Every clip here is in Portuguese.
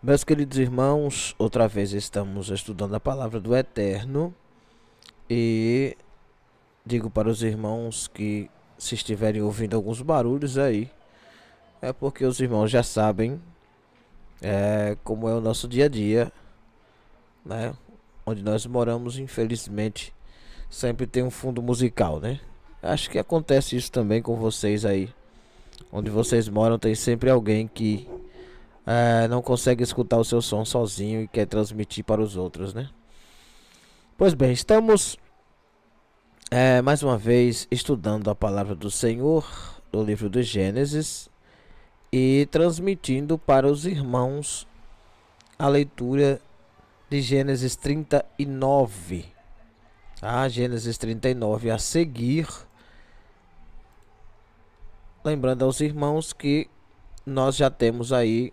Meus queridos irmãos, outra vez estamos estudando a palavra do Eterno e digo para os irmãos que se estiverem ouvindo alguns barulhos aí, é porque os irmãos já sabem como é o nosso dia a dia, né? Onde nós moramos, infelizmente, sempre tem um fundo musical, né? Acho que acontece isso também com vocês aí. Onde vocês moram tem sempre alguém que não consegue escutar o seu som sozinho e quer transmitir para os outros, né? Pois bem, estamos mais uma vez estudando a palavra do Senhor do livro do Gênesis e transmitindo para os irmãos a leitura de Gênesis 39. Gênesis 39 a seguir. Lembrando aos irmãos que nós já temos aí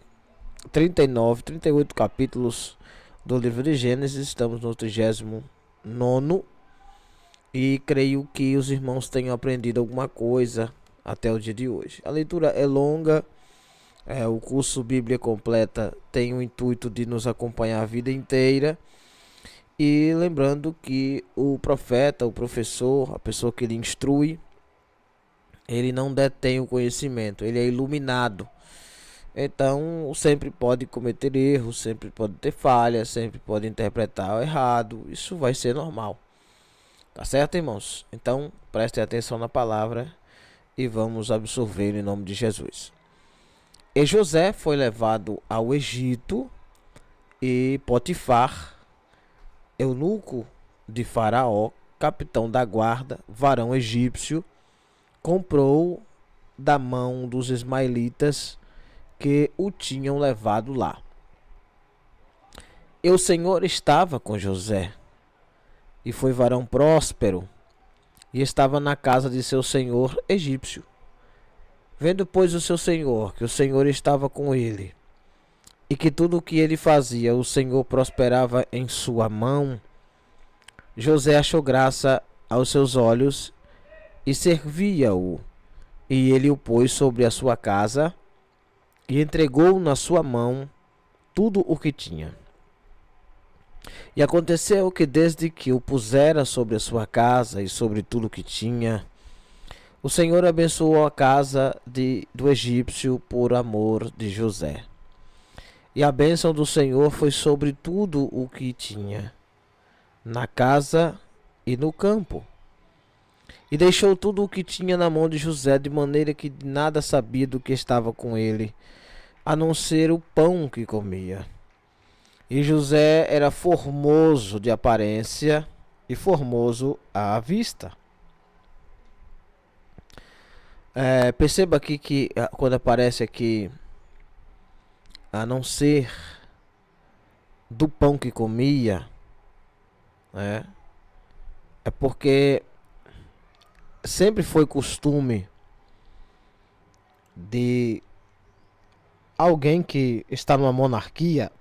39, 38 capítulos do livro de Gênesis. Estamos no 39º e creio que os irmãos tenham aprendido alguma coisa até o dia de hoje. A leitura é longa, o curso Bíblia Completa tem o intuito de nos acompanhar a vida inteira. E lembrando que o profeta, o professor, a pessoa que lhe instrui, ele não detém o conhecimento, ele é iluminado. Então sempre pode cometer erros, sempre pode ter falhas, sempre pode interpretar errado. Isso vai ser normal. Tá certo, irmãos? Então prestem atenção na palavra e vamos absorver em nome de Jesus. E José foi levado ao Egito e Potifar, eunuco de Faraó, capitão da guarda, varão egípcio, comprou da mão dos ismaelitas que o tinham levado lá. E o Senhor estava com José, e foi varão próspero, e estava na casa de seu senhor egípcio. Vendo, pois, o seu senhor, que o Senhor estava com ele, e que tudo o que ele fazia, o Senhor prosperava em sua mão, José achou graça aos seus olhos, e servia-o, e ele o pôs sobre a sua casa, e entregou na sua mão tudo o que tinha. E aconteceu que desde que o pusera sobre a sua casa e sobre tudo o que tinha, o Senhor abençoou a casa do egípcio por amor de José. E a bênção do Senhor foi sobre tudo o que tinha, na casa e no campo. E deixou tudo o que tinha na mão de José, de maneira que nada sabia do que estava com ele, a não ser o pão que comia. E José era formoso de aparência e formoso à vista. Perceba aqui que quando aparece aqui, a não ser do pão que comia, é porque sempre foi costume de alguém que está numa monarquia.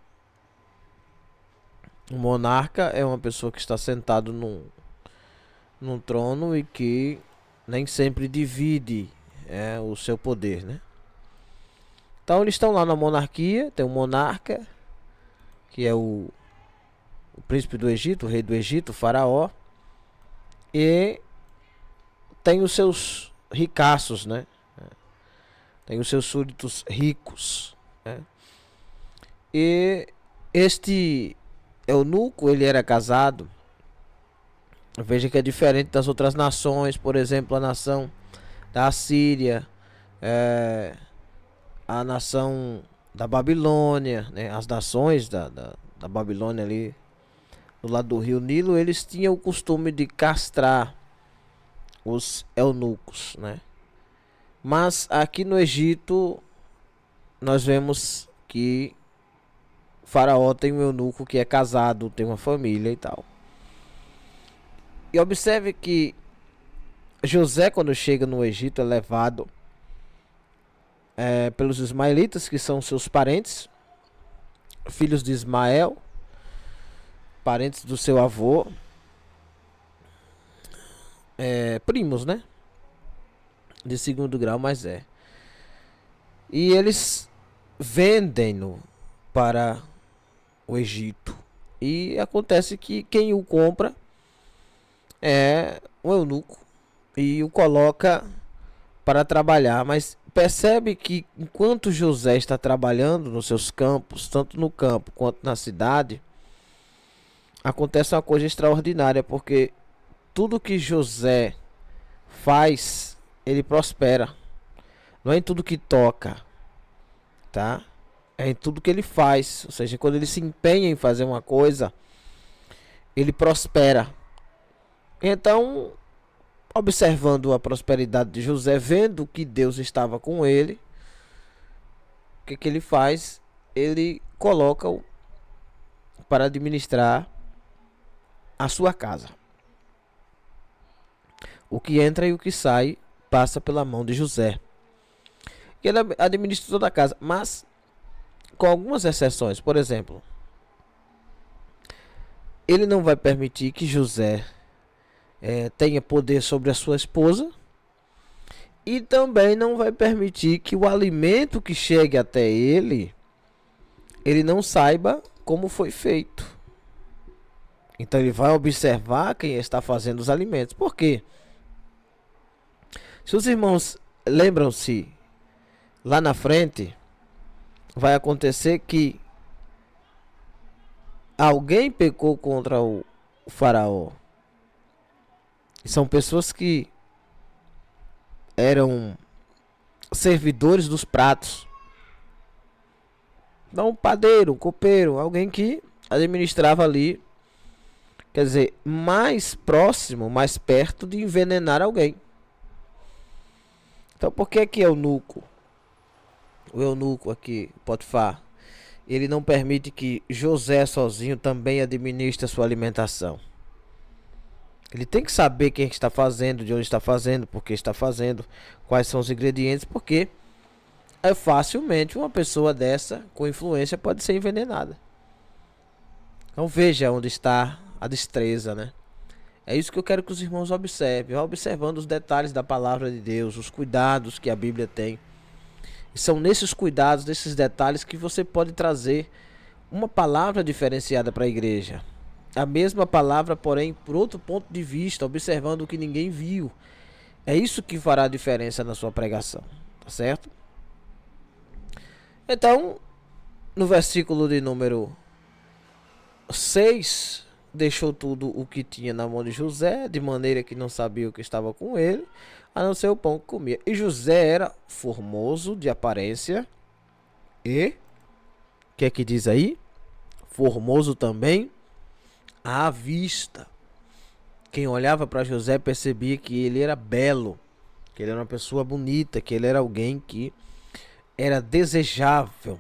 O monarca é uma pessoa que está sentado num trono e que nem sempre divide o seu poder, né? Então eles estão lá na monarquia, tem um monarca, que é o príncipe do Egito, o rei do Egito, o faraó, e tem os seus ricaços, né? Tem os seus súditos ricos, né? E este eunuco, ele era casado. Veja que é diferente das outras nações, por exemplo, a nação da Assíria, a nação da Babilônia, né? As nações da Babilônia ali do lado do rio Nilo, eles tinham o costume de castrar os eunucos, né? Mas aqui no Egito nós vemos que Faraó tem um eunuco que é casado, tem uma família e tal. E observe que José, quando chega no Egito, é levado pelos ismaelitas, que são seus parentes, filhos de Ismael, parentes do seu avô, primos, né? De segundo grau, mas E eles vendem-no para o Egito. E acontece que quem o compra é um eunuco e o coloca para trabalhar. Mas percebe que enquanto José está trabalhando nos seus campos, tanto no campo quanto na cidade, acontece uma coisa extraordinária, porque tudo que José faz, ele prospera. Não é em tudo que toca, tá? É em tudo que ele faz. Ou seja, quando ele se empenha em fazer uma coisa, ele prospera. Então, observando a prosperidade de José, vendo que Deus estava com ele, o que ele faz? Ele coloca-o para administrar a sua casa. O que entra e o que sai passa pela mão de José. Ele administra toda a casa, mas com algumas exceções. Por exemplo, ele não vai permitir que José tenha poder sobre a sua esposa, e também não vai permitir que o alimento que chegue até ele não saiba como foi feito. Então ele vai observar quem está fazendo os alimentos. Por quê? Se os irmãos lembram-se, lá na frente vai acontecer que alguém pecou contra o faraó. E são pessoas que eram servidores dos pratos. Então, um padeiro, um copeiro, alguém que administrava ali, quer dizer, mais próximo, mais perto de envenenar alguém. Então, por que que eunuco? O eunuco aqui, Potifar, ele não permite que José sozinho também administre a sua alimentação. Ele tem que saber quem está fazendo, de onde está fazendo, por que está fazendo, quais são os ingredientes, porque facilmente uma pessoa dessa com influência pode ser envenenada. Então veja onde está a destreza, né? É isso que eu quero que os irmãos observem, observando os detalhes da palavra de Deus, os cuidados que a Bíblia tem. E são nesses cuidados, nesses detalhes, que você pode trazer uma palavra diferenciada para a igreja. A mesma palavra, porém, por outro ponto de vista, observando o que ninguém viu. É isso que fará a diferença na sua pregação, tá certo? Então, no versículo de número 6, deixou tudo o que tinha na mão de José, de maneira que não sabia o que estava com ele, a não ser o pão que comia. E José era formoso de aparência e, o que é que diz aí? Formoso também à vista. Quem olhava para José percebia que ele era belo, que ele era uma pessoa bonita, que ele era alguém que era desejável,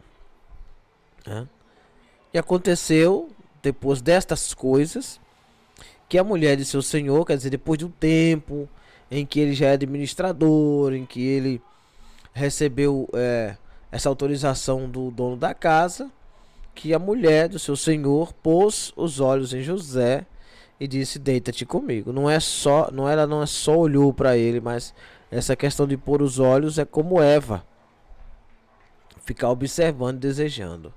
né? E aconteceu, depois destas coisas, que a mulher de seu senhor, quer dizer, depois de um tempo em que ele já é administrador, em que ele recebeu essa autorização do dono da casa, que a mulher do seu senhor pôs os olhos em José e disse: deita-te comigo. Ela não é só olhou para ele, mas essa questão de pôr os olhos é como Eva, ficar observando e desejando,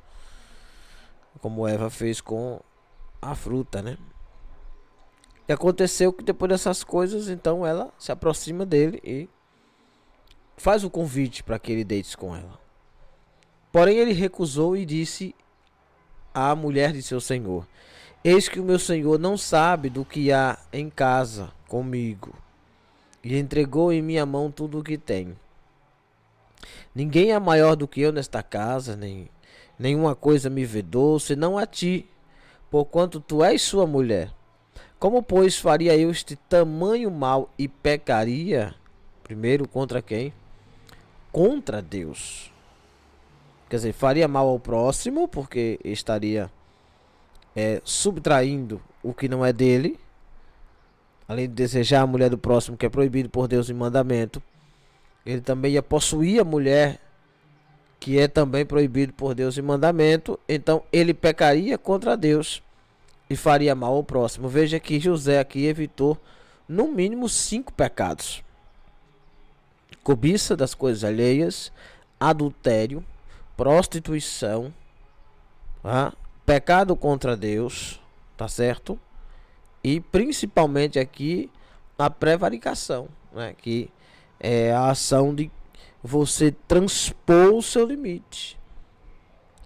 como Eva fez com a fruta, né? E aconteceu que depois dessas coisas, então ela se aproxima dele e faz o convite para que ele deite com ela. Porém ele recusou e disse à mulher de seu senhor: eis que o meu senhor não sabe do que há em casa comigo, e entregou em minha mão tudo o que tem. Ninguém é maior do que eu nesta casa, nenhuma coisa me vedou, senão a ti, porquanto tu és sua mulher. Como, pois, faria eu este tamanho mal e pecaria? Primeiro, contra quem? Contra Deus. Quer dizer, faria mal ao próximo, porque estaria subtraindo o que não é dele. Além de desejar a mulher do próximo, que é proibido por Deus em mandamento, ele também ia possuir a mulher, que é também proibido por Deus em mandamento. Então ele pecaria contra Deus e faria mal ao próximo. Veja que José aqui evitou no mínimo 5 pecados: cobiça das coisas alheias, adultério, prostituição, tá? Pecado contra Deus, tá certo? E principalmente aqui a prevaricação, né? Que é a ação de você transpor o seu limite.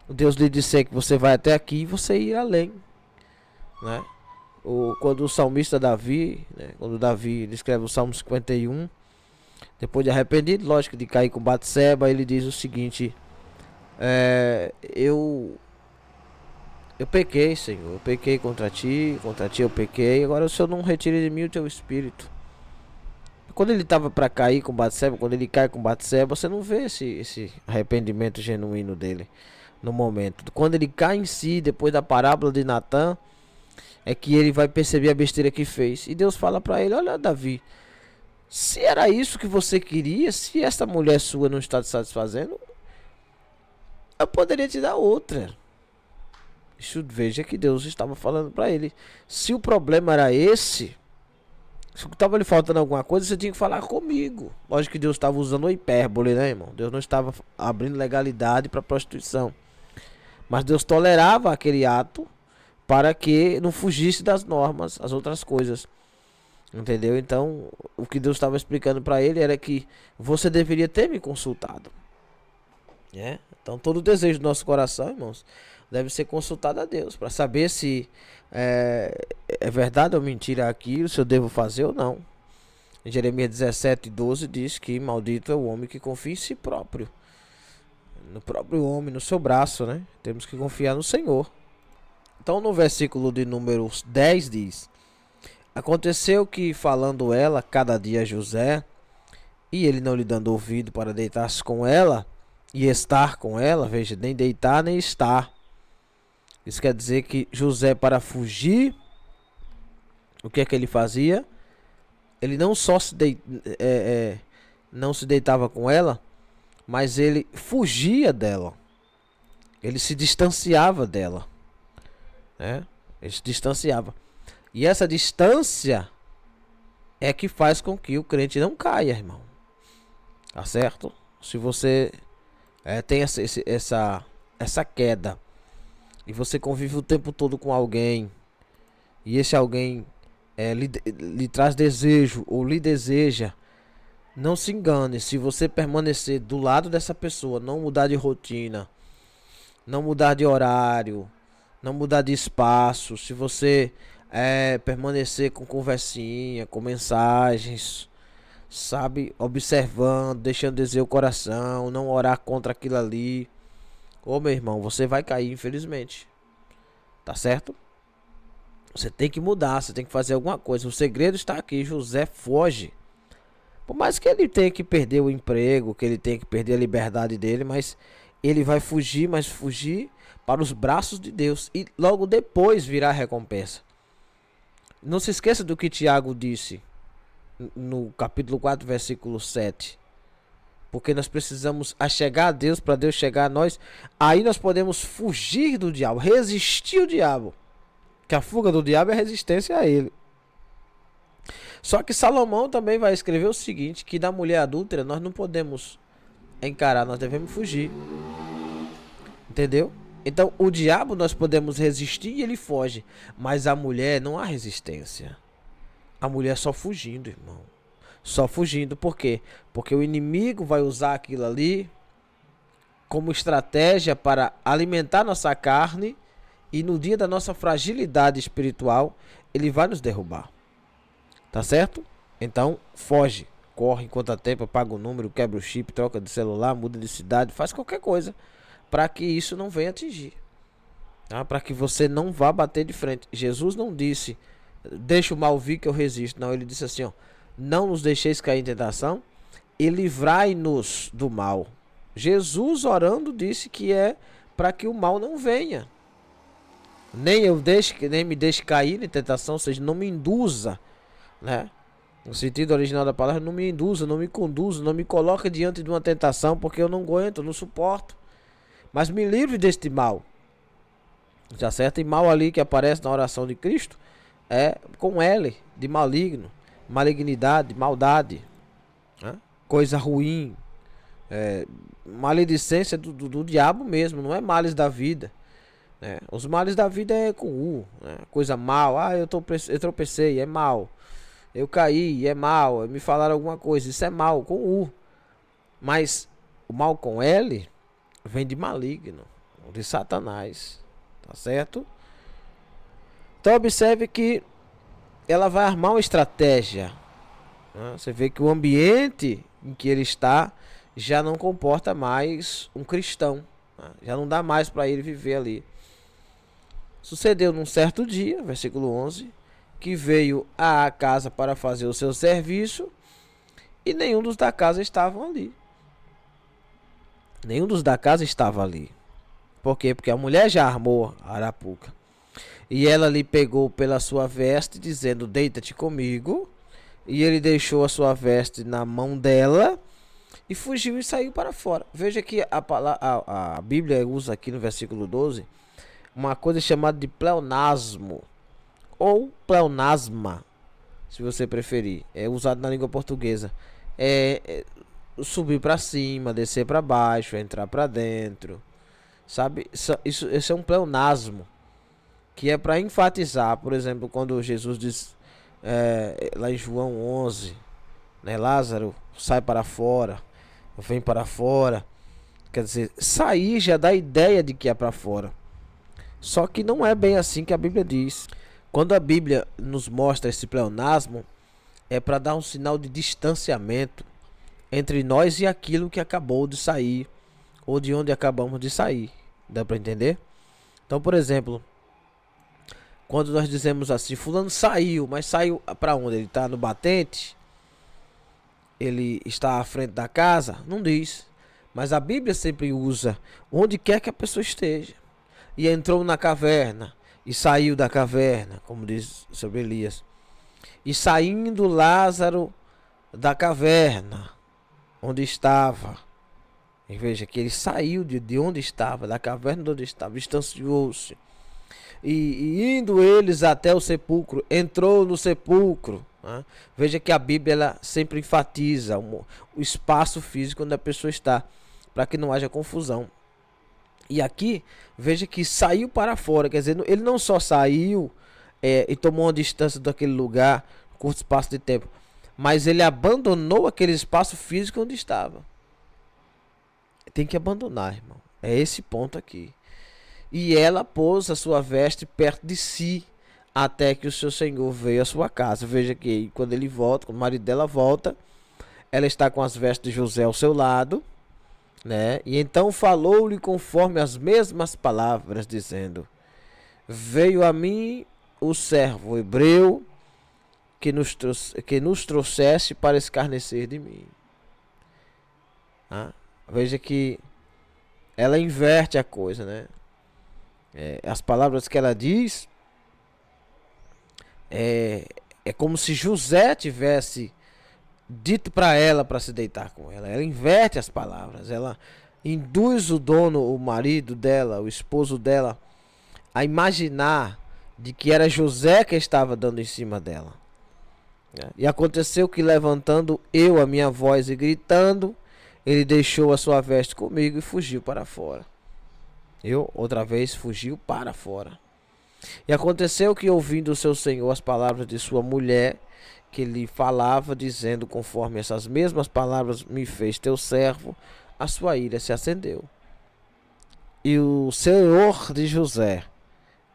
Deus lhe disser que você vai até aqui e você ir além, né? Quando o salmista Davi, né? Quando Davi escreve o Salmo 51, depois de arrependido, lógico, de cair com Batseba, ele diz o seguinte: eu pequei, Senhor, eu pequei contra ti eu pequei, agora o Senhor não retire de mim o teu espírito. Quando ele estava para cair com Batseba, quando ele cai com Batseba, você não vê esse arrependimento genuíno dele no momento. Quando ele cai em si, depois da parábola de Natã, é que ele vai perceber a besteira que fez. E Deus fala para ele: olha, Davi, se era isso que você queria, se essa mulher sua não está te satisfazendo, eu poderia te dar outra. Isso, veja que Deus estava falando para ele. Se o problema era esse, se estava lhe faltando alguma coisa, você tinha que falar comigo. Lógico que Deus estava usando o hipérbole, né, irmão? Deus não estava abrindo legalidade para prostituição. Mas Deus tolerava aquele ato para que não fugisse das normas, as outras coisas. Entendeu? Então, o que Deus estava explicando para ele era que você deveria ter me consultado. É? Então, todo o desejo do nosso coração, irmãos, deve ser consultado a Deus para saber se é verdade ou mentira aquilo, se eu devo fazer ou não. Em Jeremias 17:12 diz que maldito é o homem que confia em si próprio, no próprio homem, no seu braço, né? Temos que confiar no Senhor. Então, no versículo de número 10 diz: aconteceu que, falando ela cada dia a José, e ele não lhe dando ouvido para deitar-se com ela e estar com ela, veja, nem deitar nem estar. Isso quer dizer que José, para fugir, o que é que ele fazia? Ele não só não se deitava com ela, mas ele fugia dela. Ele se distanciava dela, né? Ele se distanciava. E essa distância é que faz com que o crente não caia, irmão. Tá certo? Se você tem essa queda e você convive o tempo todo com alguém e esse alguém lhe traz desejo ou lhe deseja, não se engane. Se você permanecer do lado dessa pessoa, não mudar de rotina, não mudar de horário, não mudar de espaço, se você permanecer com conversinha, com mensagens, sabe, observando, deixando dizer o coração, não orar contra aquilo ali, ô meu irmão, você vai cair, infelizmente. Tá certo? Você tem que mudar, você tem que fazer alguma coisa. O segredo está aqui. José foge. Por mais que ele tenha que perder o emprego, que ele tenha que perder a liberdade dele, mas ele vai fugir, mas fugir para os braços de Deus. E logo depois virá a recompensa. Não se esqueça do que Tiago disse no capítulo 4, versículo 7. Porque nós precisamos achegar a Deus para Deus chegar a nós. Aí nós podemos fugir do diabo, resistir ao diabo. Que a fuga do diabo é a resistência a ele. Só que Salomão também vai escrever o seguinte, que da mulher adúltera nós não podemos encarar, nós devemos fugir. Entendeu? Então o diabo nós podemos resistir e ele foge. Mas a mulher não há resistência. A mulher só fugindo, irmão. Só fugindo. Por quê? Porque o inimigo vai usar aquilo ali como estratégia para alimentar nossa carne. E no dia da nossa fragilidade espiritual, ele vai nos derrubar. Tá certo? Então, foge. Corre enquanto há tempo, apaga o número, quebra o chip, troca de celular, muda de cidade, faz qualquer coisa para que isso não venha atingir. Tá? Para que você não vá bater de frente. Jesus não disse, deixa o mal vir que eu resisto. Não, ele disse assim, ó, não nos deixeis cair em tentação e livrai-nos do mal. Jesus orando disse que é para que o mal não venha. Nem me deixe cair em tentação, ou seja, não me induza, né? No sentido original da palavra, não me induza, não me conduza, não me coloque diante de uma tentação, porque eu não aguento, não suporto. Mas me livre deste mal. Já certo? E mal ali que aparece na oração de Cristo é com L, de maligno, malignidade, maldade, né? Coisa ruim, maledicência do diabo mesmo, não é males da vida. né? Os males da vida é com U, né? Coisa mal, eu tropecei, é mal. Eu caí, é mal. Me falaram alguma coisa, isso é mal, com U. Mas o mal com L vem de maligno, de Satanás, tá certo? Então observe que ela vai armar uma estratégia, né? Você vê que o ambiente em que ele está já não comporta mais um cristão, né? Já não dá mais para ele viver ali. Sucedeu num certo dia, versículo 11, que veio à casa para fazer o seu serviço e nenhum dos da casa estavam ali. Nenhum dos da casa estava ali. Por quê? Porque a mulher já armou a arapuca. E ela lhe pegou pela sua veste, dizendo: deita-te comigo. E ele deixou a sua veste na mão dela e fugiu e saiu para fora. Veja que a Bíblia usa aqui no versículo 12 uma coisa chamada de pleonasmo, ou pleonasma, se você preferir. É usado na língua portuguesa. Subir para cima, descer para baixo, entrar para dentro. Sabe? Isso é um pleonasmo, que é para enfatizar, por exemplo, quando Jesus diz lá em João 11, né, Lázaro, sai para fora, vem para fora. Quer dizer, sair já dá ideia de que é para fora. Só que não é bem assim que a Bíblia diz. Quando a Bíblia nos mostra esse pleonasmo, é para dar um sinal de distanciamento entre nós e aquilo que acabou de sair, ou de onde acabamos de sair. Dá para entender? Então, por exemplo, quando nós dizemos assim: fulano saiu, mas saiu para onde? Ele está no batente? Ele está à frente da casa? Não diz. Mas a Bíblia sempre usa onde quer que a pessoa esteja. E entrou na caverna e saiu da caverna, como diz sobre Elias. E saindo Lázaro da caverna onde estava. E veja que ele saiu de onde estava, da caverna de onde estava, distanciou-se. E indo eles até o sepulcro, entrou no sepulcro, né? Veja que a Bíblia ela sempre enfatiza o espaço físico onde a pessoa está, para que não haja confusão. E aqui, veja que saiu para fora, quer dizer, ele não só saiu e tomou uma distância daquele lugar, curto espaço de tempo, mas ele abandonou aquele espaço físico onde estava. Tem que abandonar, irmão. É esse ponto aqui. E ela pôs a sua veste perto de si, até que o seu senhor veio à sua casa. Veja que quando ele volta, quando o marido dela volta, ela está com as vestes de José ao seu lado, né? E então falou-lhe conforme as mesmas palavras, dizendo: veio a mim o servo hebreu que nos trouxesse para escarnecer de mim. Veja que ela inverte a coisa, né? As palavras que ela diz é como se José tivesse dito para ela para se deitar com ela. Ela inverte as palavras, ela induz o dono, o marido dela, o esposo dela, a imaginar de que era José que estava dando em cima dela. E aconteceu que, levantando eu a minha voz e gritando, ele deixou a sua veste comigo e fugiu para fora. Outra vez, fugiu para fora. E aconteceu que, ouvindo o seu senhor as palavras de sua mulher, que lhe falava, dizendo: conforme essas mesmas palavras me fez teu servo, a sua ira se acendeu. E o senhor de José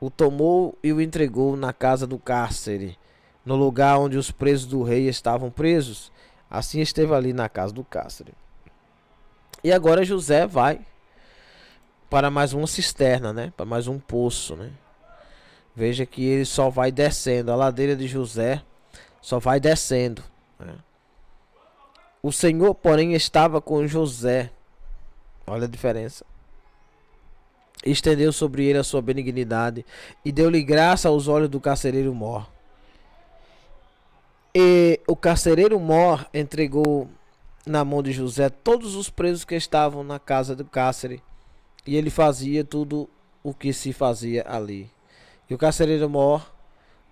o tomou e o entregou na casa do cárcere, no lugar onde os presos do rei estavam presos. Assim esteve ali na casa do cárcere. E agora José vai para mais uma cisterna, né? Para mais um poço, né? Veja que ele só vai descendo. A ladeira de José só vai descendo, né? O Senhor, porém, estava com José. Olha a diferença. Estendeu sobre ele a sua benignidade e deu-lhe graça aos olhos do carcereiro mor. E o carcereiro mor entregou na mão de José todos os presos que estavam na casa do cárcere, e ele fazia tudo o que se fazia ali. E o carcereiro mor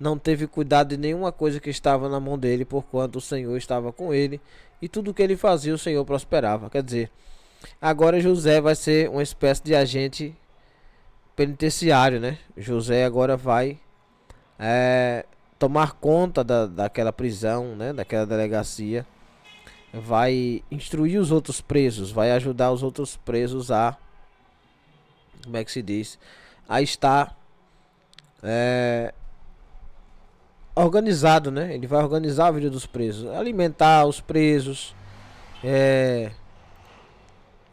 não teve cuidado de nenhuma coisa que estava na mão dele, porquanto o Senhor estava com ele, e tudo o que ele fazia o Senhor prosperava. Quer dizer, agora José vai ser uma espécie de agente penitenciário, né? José agora vai tomar conta daquela prisão, né? Daquela delegacia. Vai instruir os outros presos, vai ajudar os outros presos a, como é que se diz, a estar organizado, né? Ele vai organizar a vida dos presos, alimentar os presos,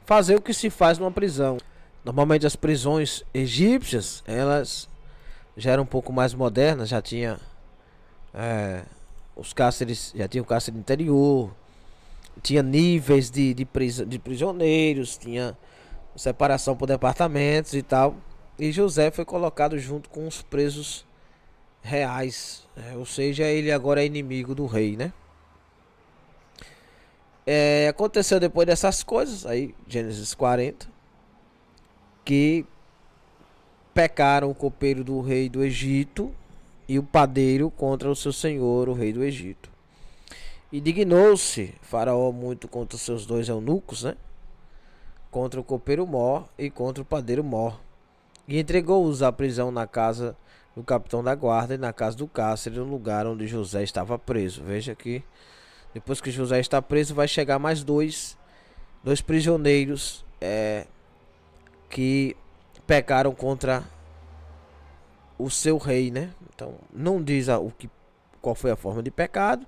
fazer o que se faz numa prisão. Normalmente as prisões egípcias, elas já eram um pouco mais modernas, já tinha os cárceres, já tinha o cárcere interior, tinha níveis de prisioneiros, tinha separação por departamentos e tal. E José foi colocado junto com os presos reais, ou seja, ele agora é inimigo do rei, né? Aconteceu depois dessas coisas, aí Gênesis 40, que pecaram o copeiro do rei do Egito e o padeiro contra o seu senhor, o rei do Egito. E dignou-se Faraó muito contra os seus dois eunucos, né? Contra o copeiro Mor e contra o padeiro Mor. E entregou-os à prisão na casa do capitão da guarda e na casa do cárcere, no lugar onde José estava preso. Veja que depois que José está preso, vai chegar mais dois prisioneiros que pecaram contra o seu rei, né? Então não diz qual foi a forma de pecado,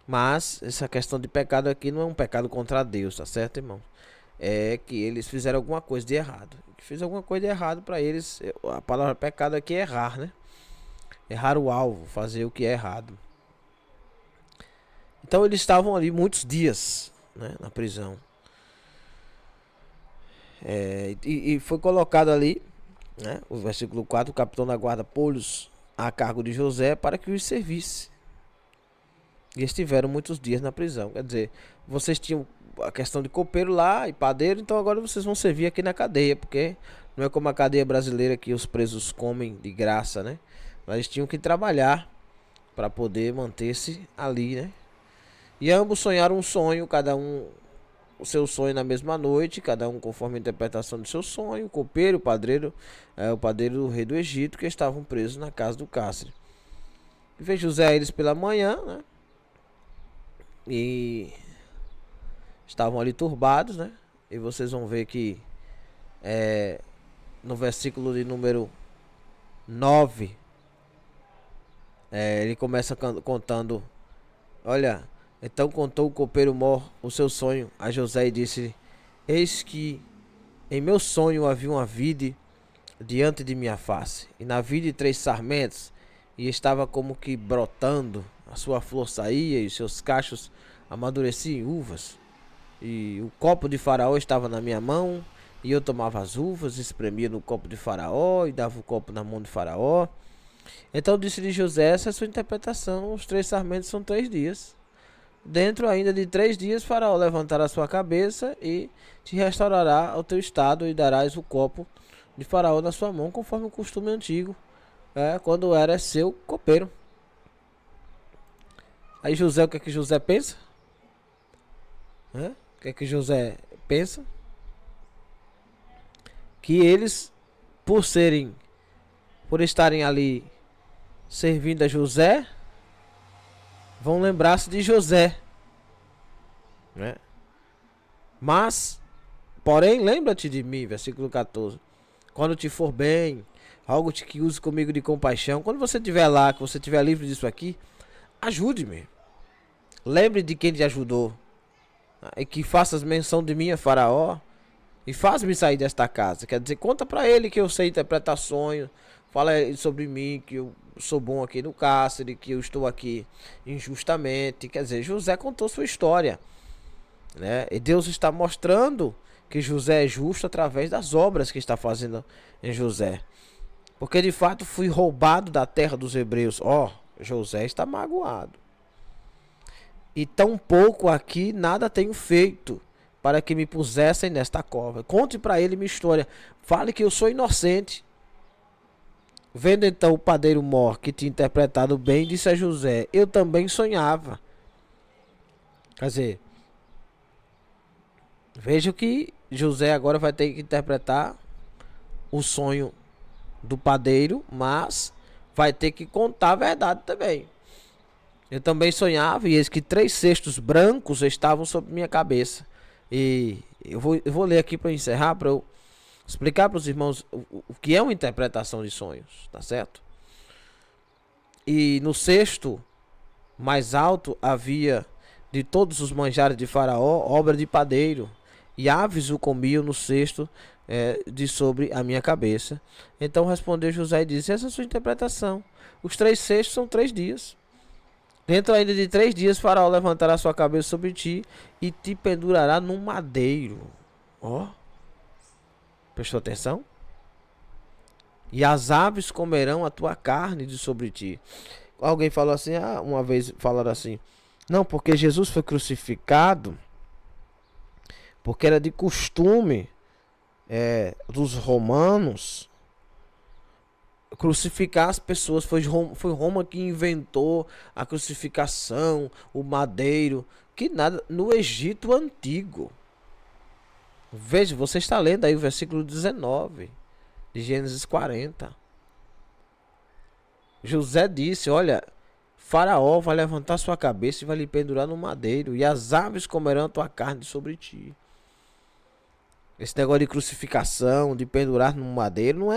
mas essa questão de pecado aqui não é um pecado contra Deus, tá certo, irmão? É que eles fizeram alguma coisa de errado. Fiz alguma coisa de errado para eles. A palavra pecado aqui é errar, né? Errar o alvo, fazer o que é errado. Então eles estavam ali muitos dias, né, na prisão. E foi colocado ali, né, o versículo 4, o capitão da guarda pô-los a cargo de José para que os servisse. E estiveram muitos dias na prisão. Quer dizer, vocês tinham a questão de copeiro lá e padeiro, então agora vocês vão servir aqui na cadeia, porque não é como a cadeia brasileira que os presos comem de graça, né? Eles tinham que trabalhar para poder manter-se ali, né? E ambos sonharam um sonho, cada um o seu sonho na mesma noite, cada um conforme a interpretação do seu sonho. O copeiro, o padeiro do rei do Egito, que estavam presos na casa do cárcere. E fez José a eles pela manhã, né? E estavam ali turbados, né? E vocês vão ver que no versículo de número 9, ele começa contando: olha, então contou o copeiro Mor o seu sonho a José e disse: eis que em meu sonho havia uma vide diante de minha face, e na vide 3 sarmentos, e estava como que brotando, a sua flor saía e os seus cachos amadureciam em uvas. E o copo de Faraó estava na minha mão, e eu tomava as uvas, espremia no copo de Faraó e dava o copo na mão de Faraó. Então disse-lhe José: essa é a sua interpretação, os 3 sarmentos são 3 dias. Dentro ainda de 3 dias Faraó levantará a sua cabeça e te restaurará ao teu estado, e darás o copo de Faraó na sua mão, conforme o costume antigo, quando era seu copeiro. Aí José, o que é que José pensa? O que é que José pensa? Que eles, por estarem ali servindo a José, vão lembrar-se de José, né? Mas, porém, lembra-te de mim, versículo 14. Quando te for bem, algo-te que use comigo de compaixão. Quando você estiver lá, que você estiver livre disso aqui, ajude-me. Lembre de quem te ajudou. E que faças menção de mim a Faraó. E faz-me sair desta casa. Quer dizer, conta pra ele que eu sei interpretar sonhos. Fala sobre mim, que eu sou bom aqui no cárcere, que eu estou aqui injustamente. Quer dizer, José contou sua história, né? E Deus está mostrando que José é justo através das obras que está fazendo em José. Porque de fato fui roubado da terra dos hebreus. José está magoado. E tão pouco aqui nada tenho feito para que me pusessem nesta cova. Conte para ele minha história. Fale que eu sou inocente. Vendo então o padeiro Mor que tinha interpretado bem, disse a José: eu também sonhava. Quer dizer, veja que José agora vai ter que interpretar o sonho do padeiro, mas vai ter que contar a verdade também. Eu também sonhava, e eis que 3 cestos brancos estavam sobre minha cabeça. E eu vou ler aqui para encerrar, para eu explicar para os irmãos o que é uma interpretação de sonhos, tá certo? E no cesto mais alto havia de todos os manjares de Faraó, obra de padeiro, e aves o comiam no cesto de sobre a minha cabeça. Então respondeu José e disse: essa é a sua interpretação. Os 3 cestos são 3 dias. Dentro ainda de 3 dias, Faraó levantará sua cabeça sobre ti e te pendurará num madeiro. Ó, prestou atenção? E as aves comerão a tua carne de sobre ti. Alguém falou assim, uma vez falaram assim, não, porque Jesus foi crucificado, porque era de costume dos romanos crucificar as pessoas. Foi Roma que inventou a crucificação, o madeiro, que nada, no Egito antigo. Veja, você está lendo aí o versículo 19 de Gênesis 40. José disse, olha, Faraó vai levantar sua cabeça e vai lhe pendurar no madeiro, e as aves comerão a tua carne sobre ti. Esse negócio de crucificação, de pendurar no madeiro,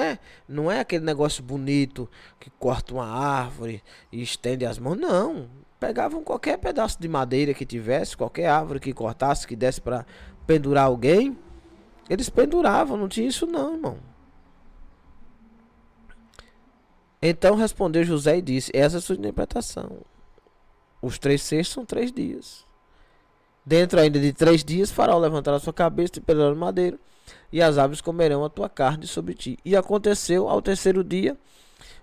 não é aquele negócio bonito que corta uma árvore e estende as mãos. Não. Pegavam qualquer pedaço de madeira que tivesse, qualquer árvore que cortasse, que desse para pendurar alguém, eles penduravam. Não tinha isso não, irmão. Então respondeu José e disse: essa é a sua interpretação. Os 3 cestos são 3 dias. Dentro ainda de 3 dias, Faraó levantará sua cabeça e pendurará no madeiro, e as aves comerão a tua carne sobre ti. E aconteceu ao 3º dia,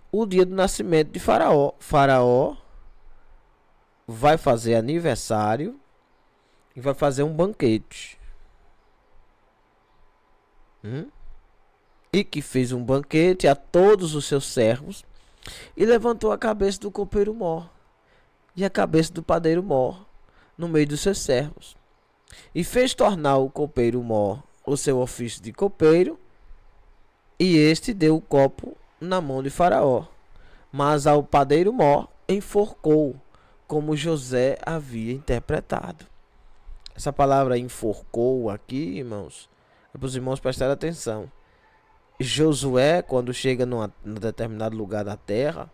o dia do nascimento de Faraó. Faraó vai fazer aniversário e vai fazer um banquete. E que fez um banquete a todos os seus servos, e levantou a cabeça do copeiro mor e a cabeça do padeiro mor no meio dos seus servos, e fez tornar o copeiro mor o seu ofício de copeiro, e este deu o copo na mão de Faraó, mas ao padeiro mor enforcou, como José havia interpretado. Essa palavra enforcou aqui, irmãos, é para os irmãos prestarem atenção. Josué, quando chega num determinado lugar da terra,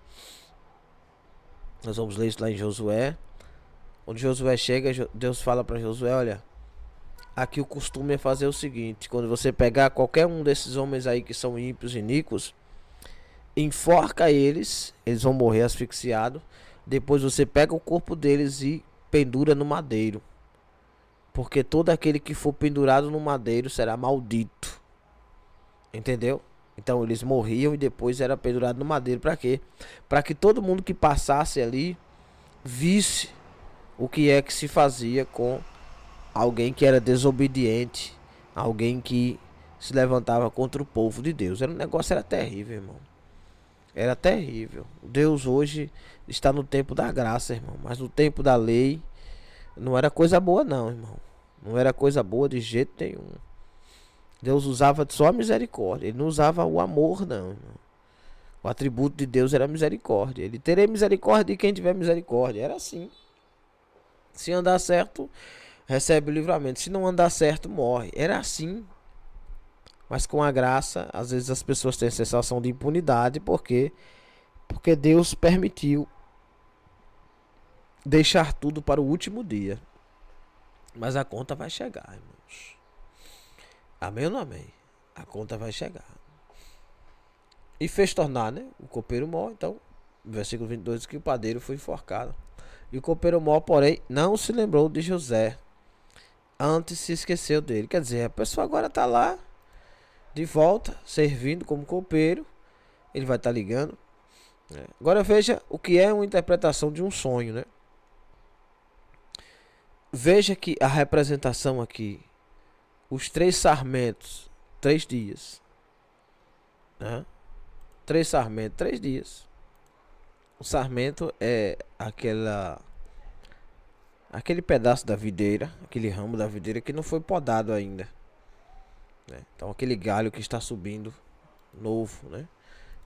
nós vamos ler isso lá em Josué. Onde Josué chega, Deus fala para Josué: olha, aqui o costume é fazer o seguinte: quando você pegar qualquer um desses homens aí que são ímpios e iníquos, enforca eles, eles vão morrer asfixiados. Depois você pega o corpo deles e pendura no madeiro, porque todo aquele que for pendurado no madeiro será maldito. Entendeu? Então eles morriam e depois era pendurado no madeiro. Para quê? Para que todo mundo que passasse ali visse o que é que se fazia com alguém que era desobediente, alguém que se levantava contra o povo de Deus. O negócio era terrível, irmão. Era terrível. Deus hoje está no tempo da graça, irmão. Mas no tempo da lei não era coisa boa não, irmão. Não era coisa boa de jeito nenhum. Deus usava só a misericórdia. Ele não usava o amor não, irmão. O atributo de Deus era a misericórdia. Ele teria misericórdia de quem tiver misericórdia. Era assim. Se andar certo, recebe o livramento. Se não andar certo, morre. Era assim. Mas com a graça, às vezes as pessoas têm a sensação de impunidade. Porque Deus permitiu deixar tudo para o último dia. Mas a conta vai chegar, irmãos. Amém ou não amém? A conta vai chegar. E fez tornar, né, o copeiro mor. Então, no versículo 22 diz que o padeiro foi enforcado. E o copeiro mor, porém, não se lembrou de José. Antes se esqueceu dele. Quer dizer, a pessoa agora está lá, de volta, servindo como copeiro. Ele vai estar ligando. Agora veja o que é uma interpretação de um sonho, né? Veja que a representação aqui, os 3 sarmentos, 3 dias. 3 sarmentos, 3 dias. O sarmento é aquele pedaço da videira, aquele ramo da videira que não foi podado ainda. Então aquele galho que está subindo, novo, né?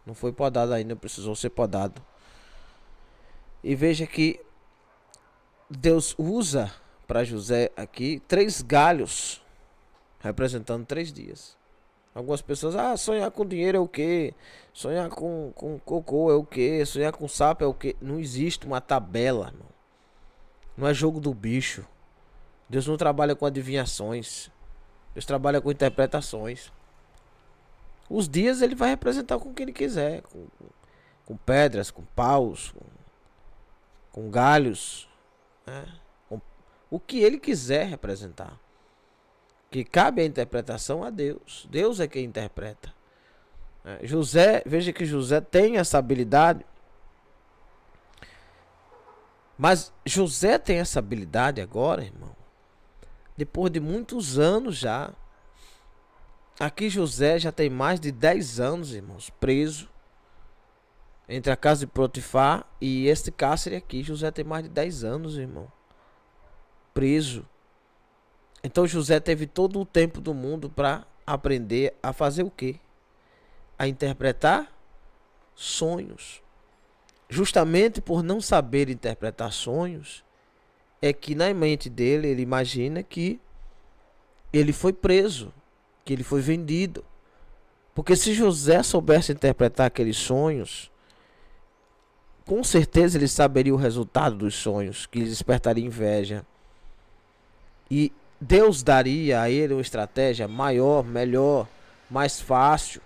Não foi podado ainda, precisou ser podado. E veja que Deus usa para José aqui 3 galhos, representando 3 dias. Algumas pessoas, sonhar com dinheiro é o quê? Sonhar com cocô é o quê? Sonhar com sapo é o quê? Não existe uma tabela, irmão. Não é jogo do bicho. Deus não trabalha com adivinhações. Deus trabalha com interpretações. Os dias ele vai representar com o que ele quiser. Com pedras, com paus, com galhos. Né? Com o que ele quiser representar. Que cabe a interpretação a Deus. Deus é quem interpreta. José, veja que José tem essa habilidade. Mas José tem essa habilidade agora, irmão. Depois de muitos anos já. Aqui José já tem mais de 10 anos, irmãos, preso. Entre a casa de Potifar e este cárcere aqui. José tem mais de 10 anos, irmão. Preso. Então José teve todo o tempo do mundo para aprender a fazer o quê? A interpretar sonhos. Justamente por não saber interpretar sonhos, é que na mente dele ele imagina que ele foi preso, que ele foi vendido. Porque se José soubesse interpretar aqueles sonhos, com certeza ele saberia o resultado dos sonhos, que lhe despertaria inveja. E Deus daria a ele uma estratégia maior, melhor, mais fácil,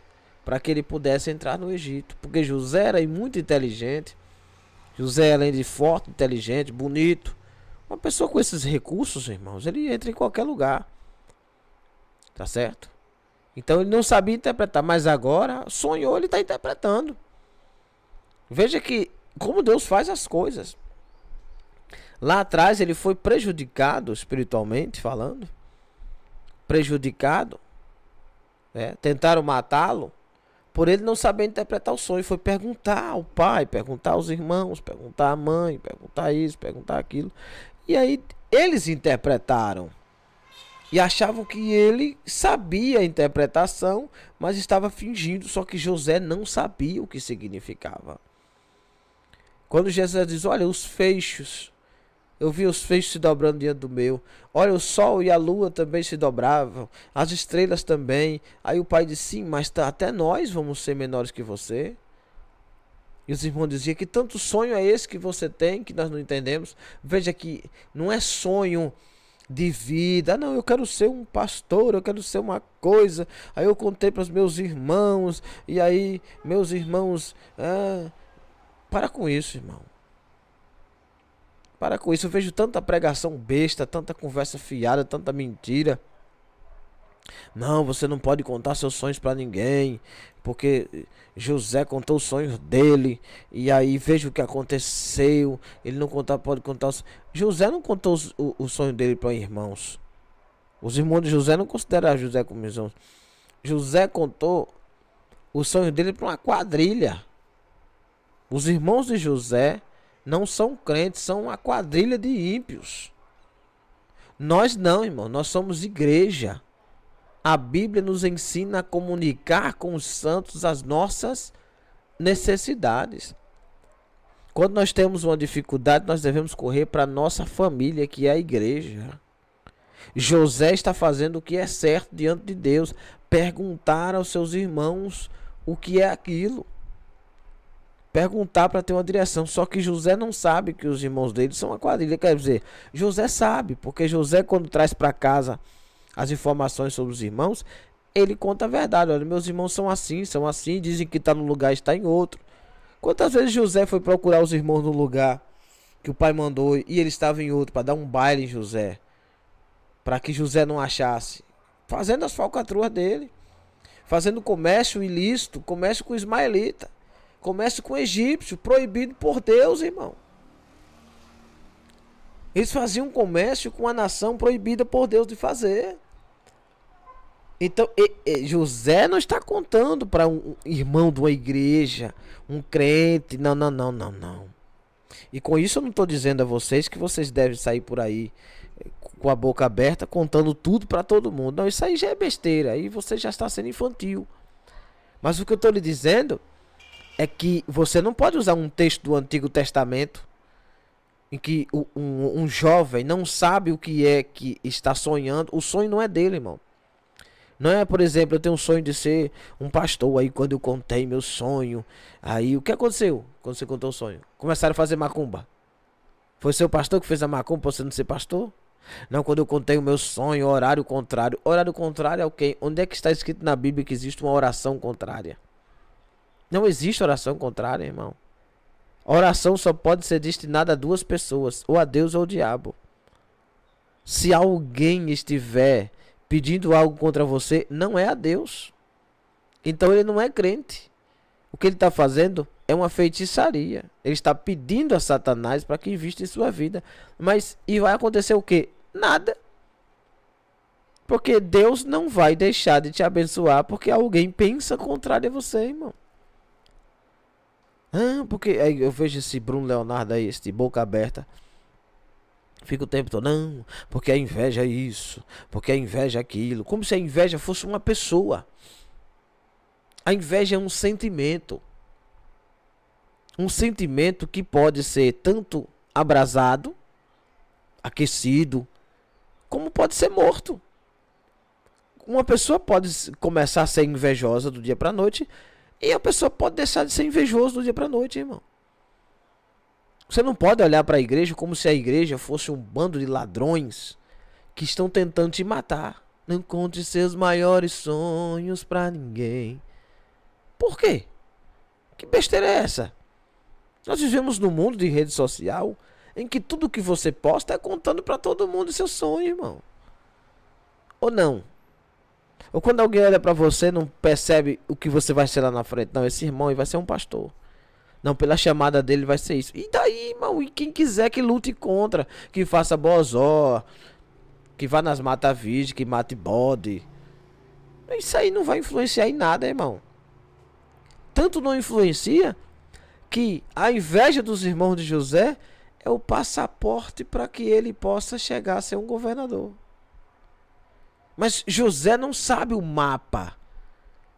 para que ele pudesse entrar no Egito. Porque José era muito inteligente. José, além de forte, inteligente, bonito. Uma pessoa com esses recursos, irmãos, ele entra em qualquer lugar. Tá certo? Então ele não sabia interpretar, mas agora sonhou, ele está interpretando. Veja que como Deus faz as coisas. Lá atrás ele foi prejudicado, espiritualmente falando. Prejudicado. Tentaram matá-lo. Por ele não saber interpretar o sonho. Foi perguntar ao pai, perguntar aos irmãos, perguntar à mãe, perguntar isso, perguntar aquilo. E aí eles interpretaram. E achavam que ele sabia a interpretação, mas estava fingindo. Só que José não sabia o que significava. Quando Jesus diz, olha, os feixes. Eu vi os feixes se dobrando diante do meu. Olha, o sol e a lua também se dobravam. As estrelas também. Aí o pai disse, sim, mas até nós vamos ser menores que você. E os irmãos diziam, que tanto sonho é esse que você tem, que nós não entendemos. Veja que não é sonho de vida. Não, eu quero ser um pastor, eu quero ser uma coisa. Aí eu contei para os meus irmãos. E aí meus irmãos... para com isso, irmão. Para com isso, eu vejo tanta pregação besta, tanta conversa fiada, tanta mentira. Não, você não pode contar seus sonhos para ninguém, porque José contou os sonhos dele, e aí veja o que aconteceu. Ele não pode contar os... José não contou o sonho dele para irmãos. Os irmãos de José não consideraram José como irmãos. José contou o sonho dele para uma quadrilha. Os irmãos de José não são crentes, são uma quadrilha de ímpios. Nós não, irmão, nós somos igreja. A Bíblia nos ensina a comunicar com os santos as nossas necessidades. Quando nós temos uma dificuldade, nós devemos correr para a nossa família, que é a igreja. José está fazendo o que é certo diante de Deus. Perguntar aos seus irmãos o que é aquilo. Perguntar para ter uma direção. Só que José não sabe que os irmãos dele são uma quadrilha. Quer dizer, José sabe, porque José, quando traz para casa as informações sobre os irmãos, ele conta a verdade. Olha, meus irmãos são assim, dizem que está num lugar e está em outro. Quantas vezes José foi procurar os irmãos no lugar que o pai mandou e ele estava em outro, para dar um baile em José, para que José não achasse? Fazendo as falcatruas dele, fazendo comércio ilícito, comércio com ismaelita, comércio com egípcio, proibido por Deus, irmão. Eles faziam comércio com a nação proibida por Deus de fazer. Então, José não está contando para um irmão de uma igreja, um crente. Não. E com isso eu não estou dizendo a vocês que vocês devem sair por aí com a boca aberta, contando tudo para todo mundo. Não, isso aí já é besteira. Aí você já está sendo infantil. Mas o que eu estou lhe dizendo é que você não pode usar um texto do Antigo Testamento em que um jovem não sabe o que é que está sonhando. O sonho não é dele, irmão. Não é, por exemplo, eu tenho um sonho de ser um pastor. Aí quando eu contei meu sonho, aí o que aconteceu quando você contou o sonho? Começaram a fazer macumba. Foi seu pastor que fez a macumba para você não ser pastor? Não, quando eu contei o meu sonho, horário contrário. Horário contrário é o quê? Onde é que está escrito na Bíblia que existe uma oração contrária? Não existe oração contrária, irmão. Oração só pode ser destinada a duas pessoas, ou a Deus ou ao diabo. Se alguém estiver pedindo algo contra você, não é a Deus. Então ele não é crente. O que ele está fazendo é uma feitiçaria. Ele está pedindo a Satanás para que invista em sua vida. Mas e vai acontecer o quê? Nada. Porque Deus não vai deixar de te abençoar porque alguém pensa contrário a você, irmão. Porque aí eu vejo esse Bruno Leonardo aí, esse de boca aberta. Fica o tempo todo, não, porque a inveja é isso, porque a inveja é aquilo. Como se a inveja fosse uma pessoa. A inveja é um sentimento. Um sentimento que pode ser tanto abrasado, aquecido, como pode ser morto. Uma pessoa pode começar a ser invejosa do dia para a noite, e a pessoa pode deixar de ser invejoso do dia para a noite, irmão. Você não pode olhar para a igreja como se a igreja fosse um bando de ladrões que estão tentando te matar. Não conte seus maiores sonhos para ninguém. Por quê? Que besteira é essa? Nós vivemos num mundo de rede social em que tudo que você posta é contando para todo mundo seu sonho, irmão. Ou não? Ou quando alguém olha para você, não percebe o que você vai ser lá na frente. Não, esse irmão aí vai ser um pastor. Não, pela chamada dele vai ser isso. E daí, irmão? E quem quiser que lute contra, que faça bozó, que vá nas mata-virgens, que mate bode. Isso aí não vai influenciar em nada, irmão. Tanto não influencia que a inveja dos irmãos de José é o passaporte para que ele possa chegar a ser um governador. Mas José não sabe o mapa.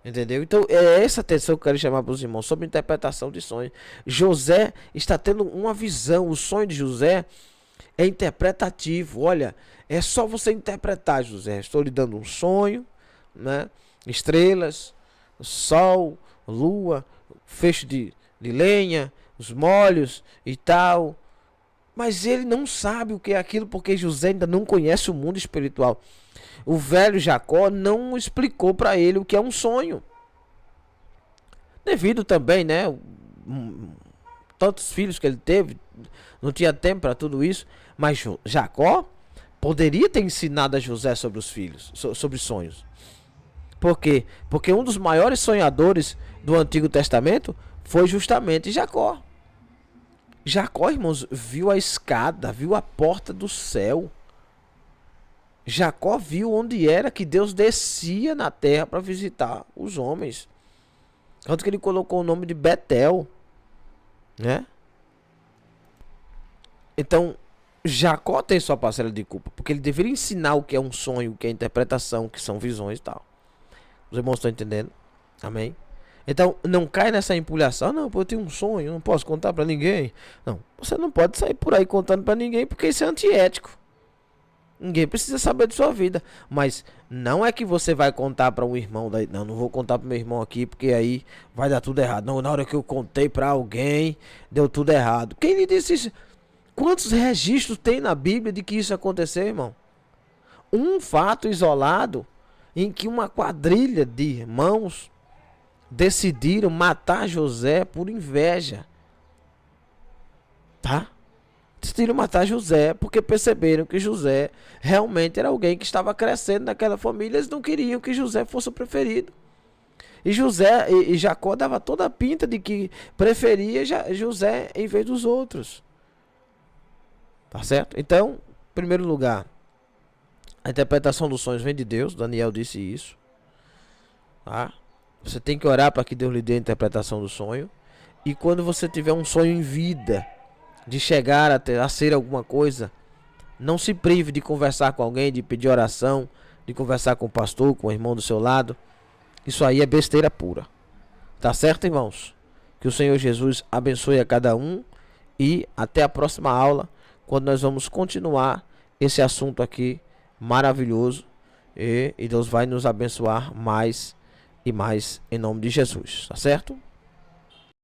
Entendeu? Então é essa atenção que eu quero chamar para os irmãos sobre interpretação de sonhos. José está tendo uma visão. O sonho de José é interpretativo. Olha, é só você interpretar, José. Estou lhe dando um sonho, né? Estrelas, sol, lua, feixe de lenha, os molhos e tal. Mas ele não sabe o que é aquilo porque José ainda não conhece o mundo espiritual. O velho Jacó não explicou para ele o que é um sonho. Devido também, né? Tantos filhos que ele teve, não tinha tempo para tudo isso. Mas Jacó poderia ter ensinado a José sobre os filhos, sobre sonhos. Por quê? Porque um dos maiores sonhadores do Antigo Testamento foi justamente Jacó. Jacó, irmãos, viu a escada, viu a porta do céu. Jacó viu onde era que Deus descia na terra para visitar os homens. Tanto que ele colocou o nome de Betel, né? Então, Jacó tem sua parcela de culpa, porque ele deveria ensinar o que é um sonho, o que é interpretação, o que são visões e tal. Os irmãos estão entendendo? Amém? Então, não cai nessa empulhação. Não, pô, eu tenho um sonho, não posso contar para ninguém. Não, você não pode sair por aí contando para ninguém, porque isso é antiético. Ninguém precisa saber de sua vida. Mas não é que você vai contar para um irmão daí. Não, não vou contar para meu irmão aqui, porque aí vai dar tudo errado. Não, na hora que eu contei para alguém, deu tudo errado. Quem lhe disse isso? Quantos registros tem na Bíblia de que isso aconteceu, irmão? Um fato isolado em que uma quadrilha de irmãos decidiram matar José por inveja. Tá? Decidiram matar José porque perceberam que José realmente era alguém que estava crescendo naquela família. Eles não queriam que José fosse o preferido. E José e Jacó dava toda a pinta de que preferia José em vez dos outros. Tá certo? Então, em primeiro lugar, a interpretação dos sonhos vem de Deus. Daniel disse isso. Tá? Você tem que orar para que Deus lhe dê a interpretação do sonho. E quando você tiver um sonho em vida, de chegar a ser alguma coisa, não se prive de conversar com alguém, de pedir oração, de conversar com o pastor, com o irmão do seu lado. Isso aí é besteira pura. Tá certo, irmãos? Que Que o Senhor Jesus abençoe a cada um e até a próxima aula, quando nós vamos continuar esse assunto aqui maravilhoso, e Deus vai nos abençoar mais e mais em nome de Jesus, tá certo?